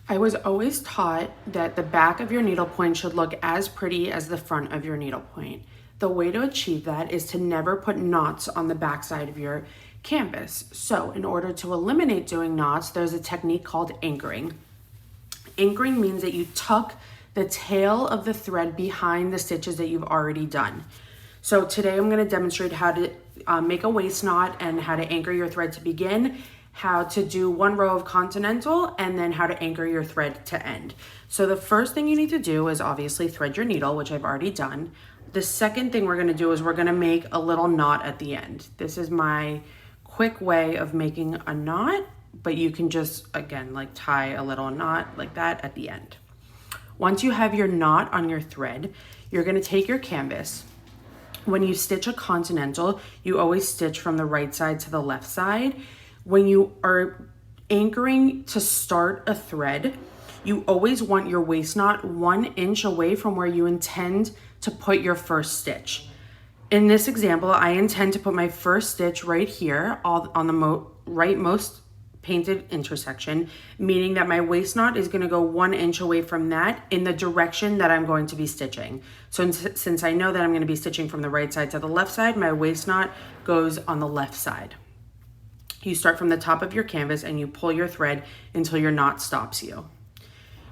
I was always taught that the back of your needlepoint should look as pretty as the front of your needlepoint. The way to achieve that is to never put knots on the back side of your canvas. So in order to eliminate doing knots, there's a technique called anchoring. Anchoring means that you tuck the tail of the thread behind the stitches that you've already done. So today I'm going to demonstrate how to make a waist knot and how to anchor your thread to begin, how to do one row of continental, and then how to anchor your thread to end. So the first thing you need to do is obviously thread your needle, which I've already done. The second thing we're going to do is we're going to make a little knot at the end. This is my quick way of making a knot, but you can just, again, like tie a little knot like that at the end. Once you have your knot on your thread, you're going to take your canvas. When you stitch a continental, you always stitch from the right side to the left side. When you are anchoring to start a thread, you always want your waist knot 1 inch away from where you intend to put your first stitch. In this example, I intend to put my first stitch right here on the rightmost painted intersection, meaning that my waist knot is going to go 1 inch away from that in the direction that I'm going to be stitching. So since I know that I'm going to be stitching from the right side to the left side, my waist knot goes on the left side. You start from the top of your canvas and you pull your thread until your knot stops you.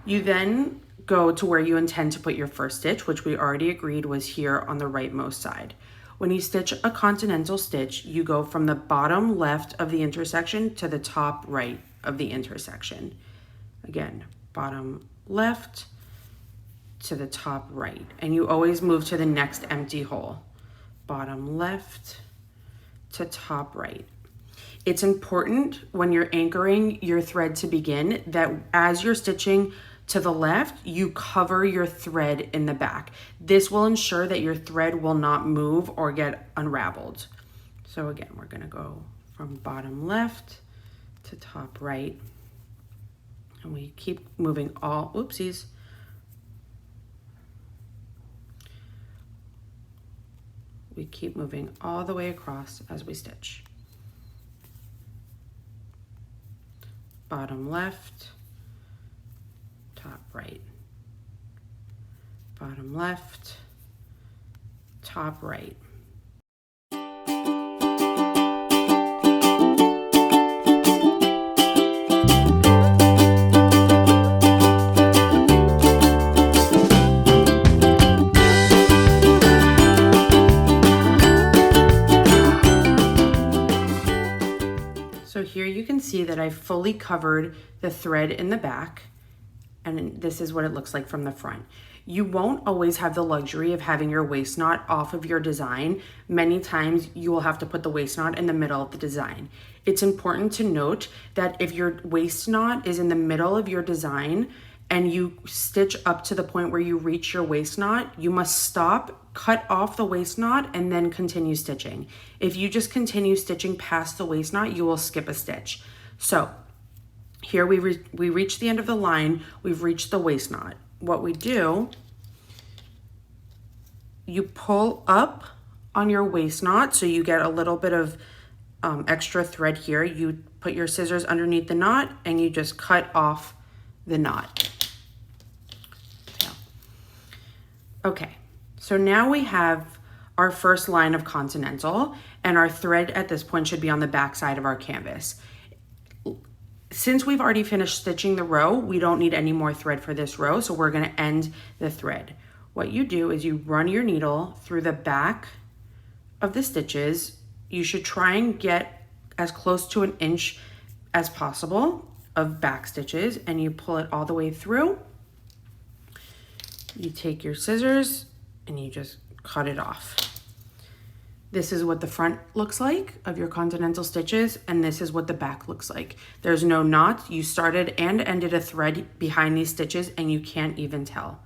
You then go to where you intend to put your first stitch, which we already agreed was here on the rightmost side. When you stitch a continental stitch, you go from the bottom left of the intersection to the top right of the intersection. Again, bottom left to the top right. And you always move to the next empty hole. Bottom left to top right. It's important when you're anchoring your thread to begin that as you're stitching to the left, you cover your thread in the back. This will ensure that your thread will not move or get unraveled. So again, we're gonna go from bottom left to top right. And we keep moving all, oopsies. We keep moving all the way across as we stitch. Bottom left, top right, bottom left, top right. So here you can see that I fully covered the thread in the back, and this is what it looks like from the front. You won't always have the luxury of having your waist knot off of your design. Many times you will have to put the waist knot in the middle of the design. It's important to note that if your waist knot is in the middle of your design and you stitch up to the point where you reach your waist knot, you must stop, cut off the waist knot, and then continue stitching. If you just continue stitching past the waist knot, you will skip a stitch. So here we reach the end of the line, we've reached the waist knot. What we do, you pull up on your waist knot so you get a little bit of extra thread here. You put your scissors underneath the knot and you just cut off the knot. Okay, so now we have our first line of continental, and our thread at this point should be on the back side of our canvas. Since we've already finished stitching the row, we don't need any more thread for this row, so we're gonna end the thread. What you do is you run your needle through the back of the stitches. You should try and get as close to 1 inch as possible of back stitches, and you pull it all the way through. You take your scissors and you just cut it off. This is what the front looks like of your continental stitches, and this is what the back looks like. There's no knot. You started and ended a thread behind these stitches and you can't even tell.